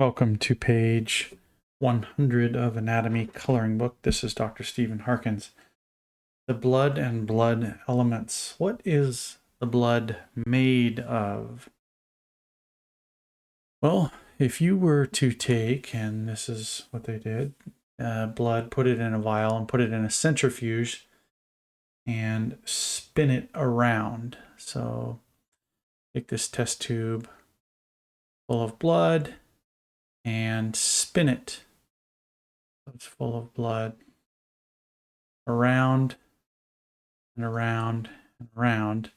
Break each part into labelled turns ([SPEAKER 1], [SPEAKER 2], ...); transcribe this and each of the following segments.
[SPEAKER 1] Welcome to page 100 of Anatomy Coloring Book. This is Dr. Stephen Harkins. The blood and blood elements. What is the blood made of? Well, if you were to take, and this is what they did, blood, put it in a vial and put it in a centrifuge and spin it around. So take this test tube full of blood and spin it. It's full of blood around and around and around.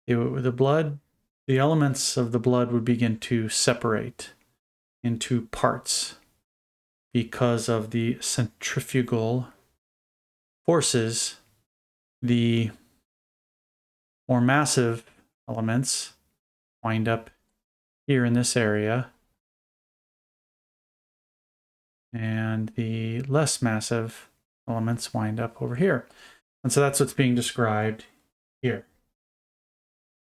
[SPEAKER 1] The elements of the blood would begin to separate into parts because of the centrifugal forces. The more massive elements wind up here in this area, and the less massive elements wind up over here. And so that's what's being described here.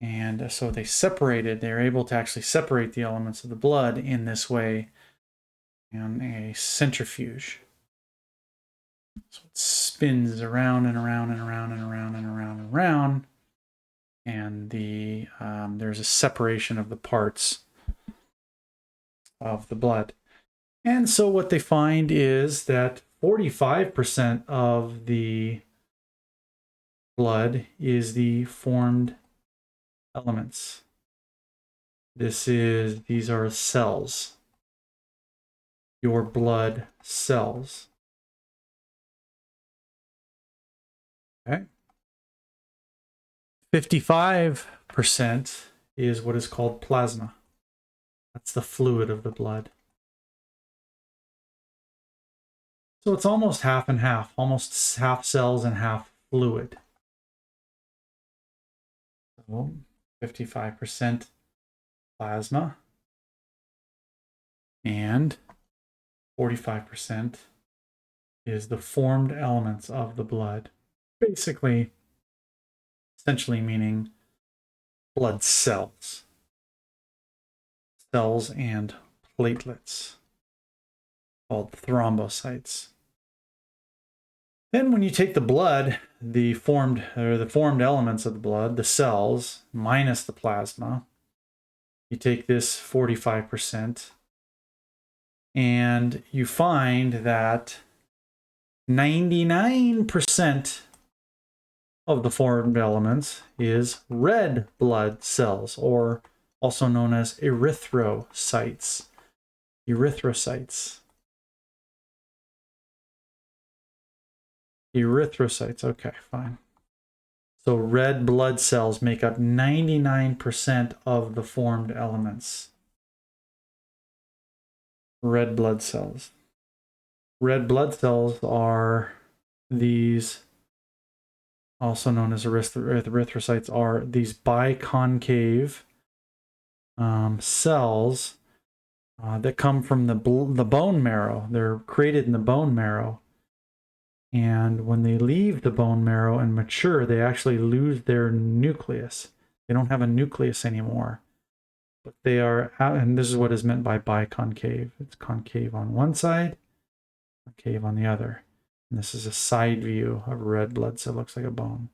[SPEAKER 1] And so they're able to actually separate the elements of the blood in this way in a centrifuge. So it spins around and around and around and around and around and around. And there's a separation of the parts of the blood. And so what they find is that 45% of the blood is the formed elements. These are cells. Your blood cells. Okay. 55% is what is called plasma. That's the fluid of the blood. So it's almost half and half, almost half cells and half fluid. So 55% plasma and 45% is the formed elements of the blood. Basically, essentially meaning blood cells. Cells and platelets called thrombocytes. Then when you take the blood, the formed elements of the blood, the cells, minus the plasma, you take this 45%, and you find that 99% of the formed elements is red blood cells, or also known as erythrocytes. Erythrocytes, okay, fine. So red blood cells make up 99% of the formed elements. Red blood cells. Red blood cells are these, also known as erythrocytes, are these biconcave cells that come from the bone marrow. They're created in the bone marrow. And when they leave the bone marrow and mature, they actually lose their nucleus. They don't have a nucleus anymore. But they are, and this is what is meant by biconcave. It's concave on one side, concave on the other. And this is a side view of a red blood cell. It looks like a bone.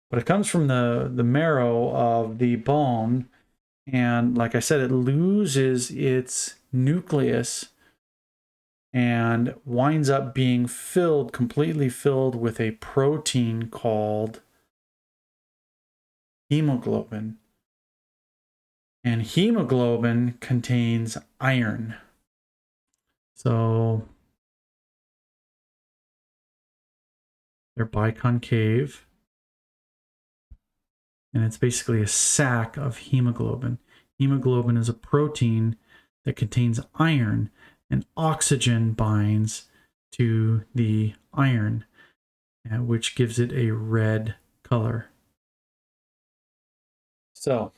[SPEAKER 1] But it comes from the marrow of the bone. And like I said, it loses its nucleus and winds up being completely filled with a protein called hemoglobin. And hemoglobin contains iron. So they're biconcave. And it's basically a sac of hemoglobin. Hemoglobin is a protein that contains iron, and oxygen binds to the iron, which gives it a red color. So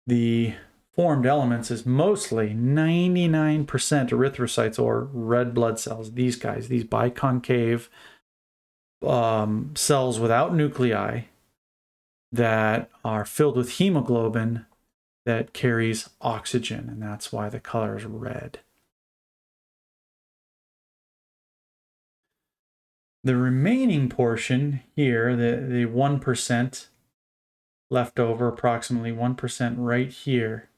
[SPEAKER 1] the formed elements is mostly 99% erythrocytes, or red blood cells. These guys, these biconcave cells without nuclei that are filled with hemoglobin that carries oxygen, and that's why the color is red. The remaining portion here, the 1% left over, approximately 1% right here,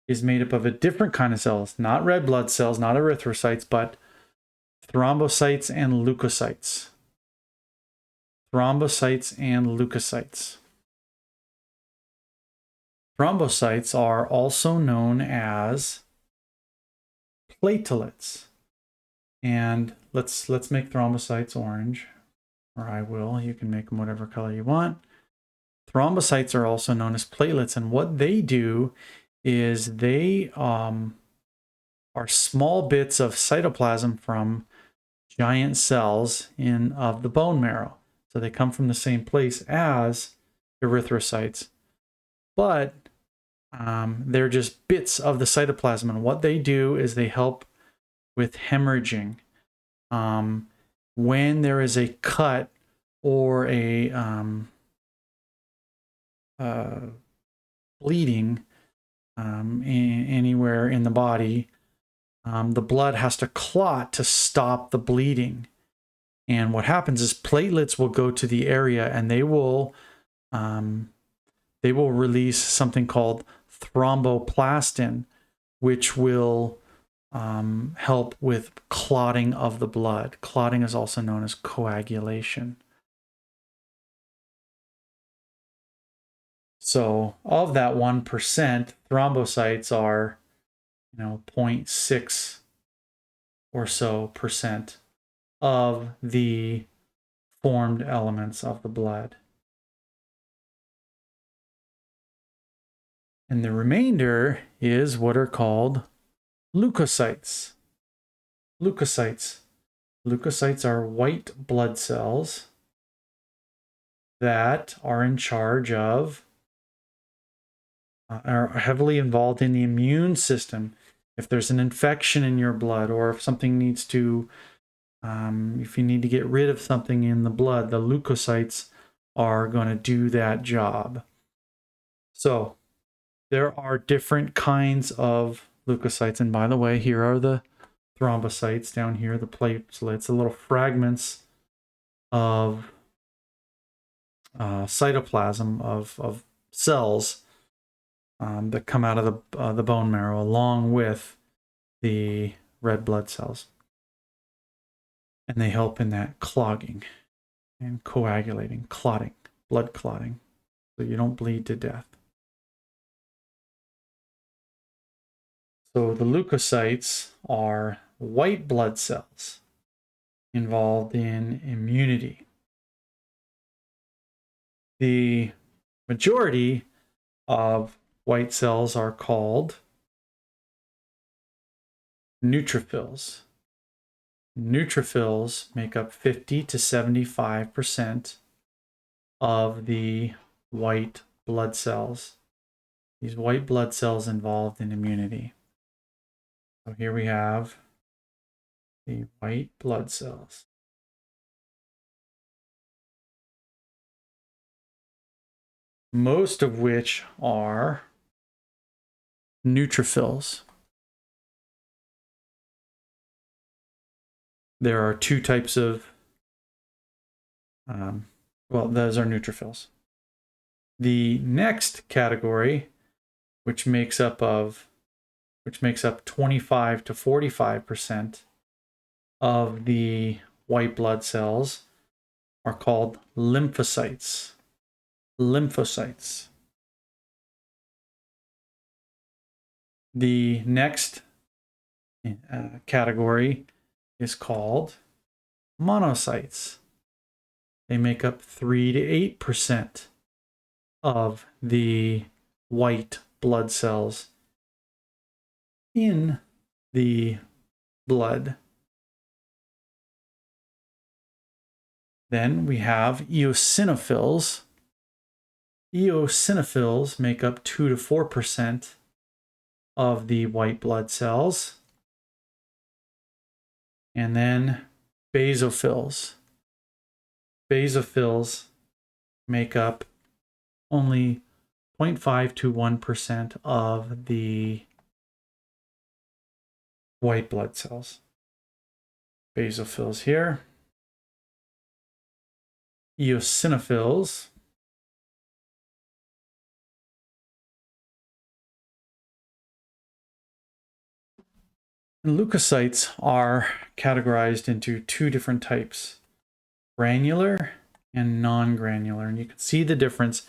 [SPEAKER 1] is made up of a different kind of cells, not red blood cells, not erythrocytes, but thrombocytes and leukocytes. Thrombocytes and leukocytes. Thrombocytes are also known as platelets. And let's make thrombocytes orange, or I will. You can make them whatever color you want. Thrombocytes are also known as platelets, and what they do is they are small bits of cytoplasm from giant cells of the bone marrow. So they come from the same place as erythrocytes, but they're just bits of the cytoplasm, and what they do is they help with hemorrhaging. When there is a cut or a bleeding anywhere in the body, the blood has to clot to stop the bleeding. And what happens is platelets will go to the area and they will release something called thromboplastin, which will help with clotting of the blood. Clotting is also known as coagulation. So of that 1%, thrombocytes are, 0.6 or so percent of the formed elements of the blood. And the remainder is what are called leukocytes. Leukocytes. Leukocytes are white blood cells that are in charge of, are heavily involved in the immune system. If there's an infection in your blood, or if something needs to, if you need to get rid of something in the blood, the leukocytes are going to do that job. So there are different kinds of leukocytes. And by the way, here are the thrombocytes down here, the platelets, the little fragments of cytoplasm of cells that come out of the bone marrow, along with the red blood cells. And they help in that clogging and coagulating, clotting, blood clotting, so you don't bleed to death. So the leukocytes are white blood cells involved in immunity. The majority of white cells are called neutrophils. Neutrophils make up 50 to 75% of the white blood cells. These white blood cells involved in immunity. So here we have the white blood cells. Most of which are neutrophils. There are two types of, those are neutrophils. The next category, which makes up 25 to 45% of the white blood cells, are called lymphocytes. Lymphocytes. The next category is called monocytes. They make up 3 to 8% of the white blood cells in the blood. Then we have eosinophils. Eosinophils make up 2 to 4% of the white blood cells. And then basophils. Basophils make up only 0.5 to 1% of the white blood cells. Basophils here. Eosinophils. And leukocytes are categorized into two different types, granular and non-granular. And you can see the difference.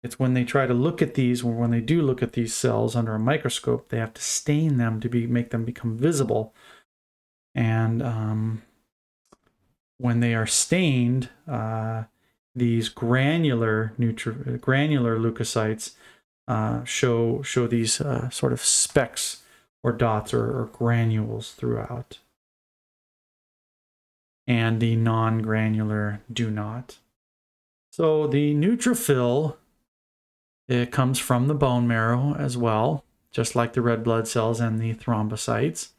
[SPEAKER 1] It's when they try to look at these, or when they do look at these cells under a microscope, they have to stain them to make them become visible. And when they are stained, these granular leukocytes show these sort of specks or dots or granules throughout, and the non-granular do not. So the neutrophil, it comes from the bone marrow as well, just like the red blood cells and the thrombocytes.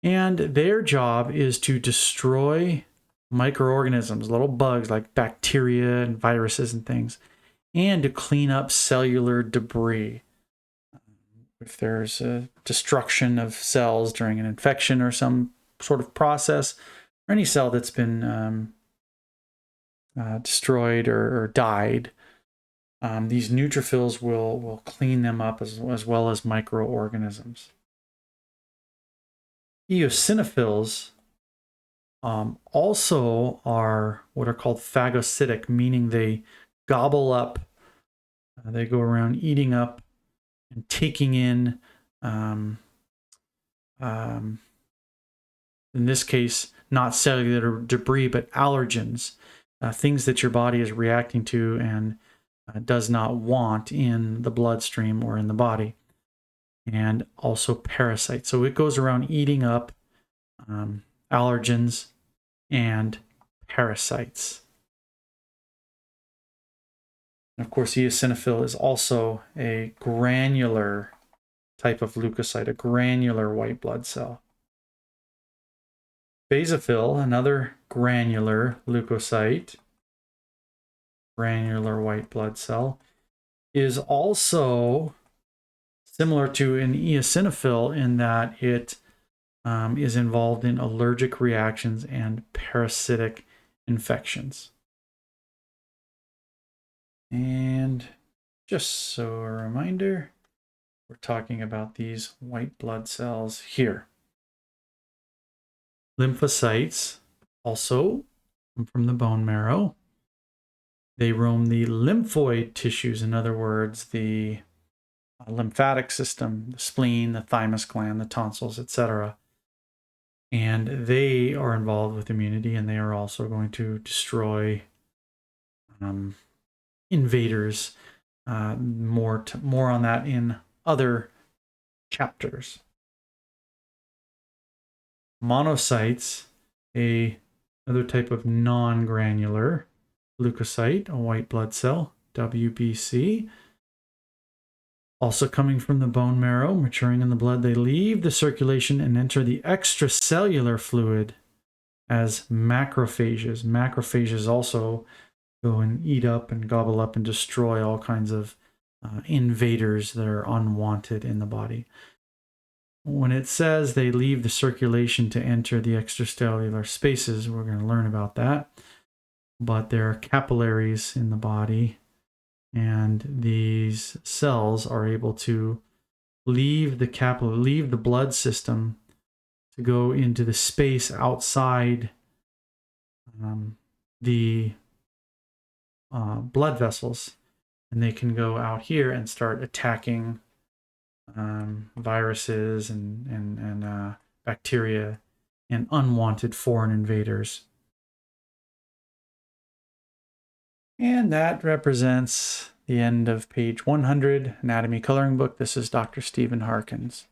[SPEAKER 1] And their job is to destroy microorganisms, little bugs like bacteria and viruses and things, and to clean up cellular debris. If there's a destruction of cells during an infection or some sort of process, or any cell that's been destroyed or died, these neutrophils will clean them up as well as microorganisms. Eosinophils also are what are called phagocytic, meaning they gobble up, they go around eating up and taking in, in this case, not cellular debris, but allergens, things that your body is reacting to and does not want in the bloodstream or in the body. And also parasites. So it goes around eating up allergens and parasites. And of course, eosinophil is also a granular type of leukocyte, a granular white blood cell. Basophil, another granular leukocyte, granular white blood cell, is also similar to an eosinophil in that it is involved in allergic reactions and parasitic infections. And just so a reminder, we're talking about these white blood cells here. Lymphocytes also come from the bone marrow. They roam the lymphoid tissues, in other words, the lymphatic system, the spleen, the thymus gland, the tonsils, etc. And they are involved with immunity, and they are also going to destroy invaders. More on that in other chapters. Monocytes, another type of non-granular leukocyte, a white blood cell, WBC. Also coming from the bone marrow, maturing in the blood, they leave the circulation and enter the extracellular fluid as macrophages. Macrophages also go and eat up and gobble up and destroy all kinds of invaders that are unwanted in the body. When it says they leave the circulation to enter the extracellular spaces, we're going to learn about that. But there are capillaries in the body, and these cells are able to leave the blood system to go into the space outside the blood vessels, and they can go out here and start attacking viruses and bacteria and unwanted foreign invaders. And that represents the end of page 100, Anatomy Coloring Book. This is Dr. Stephen Harkins.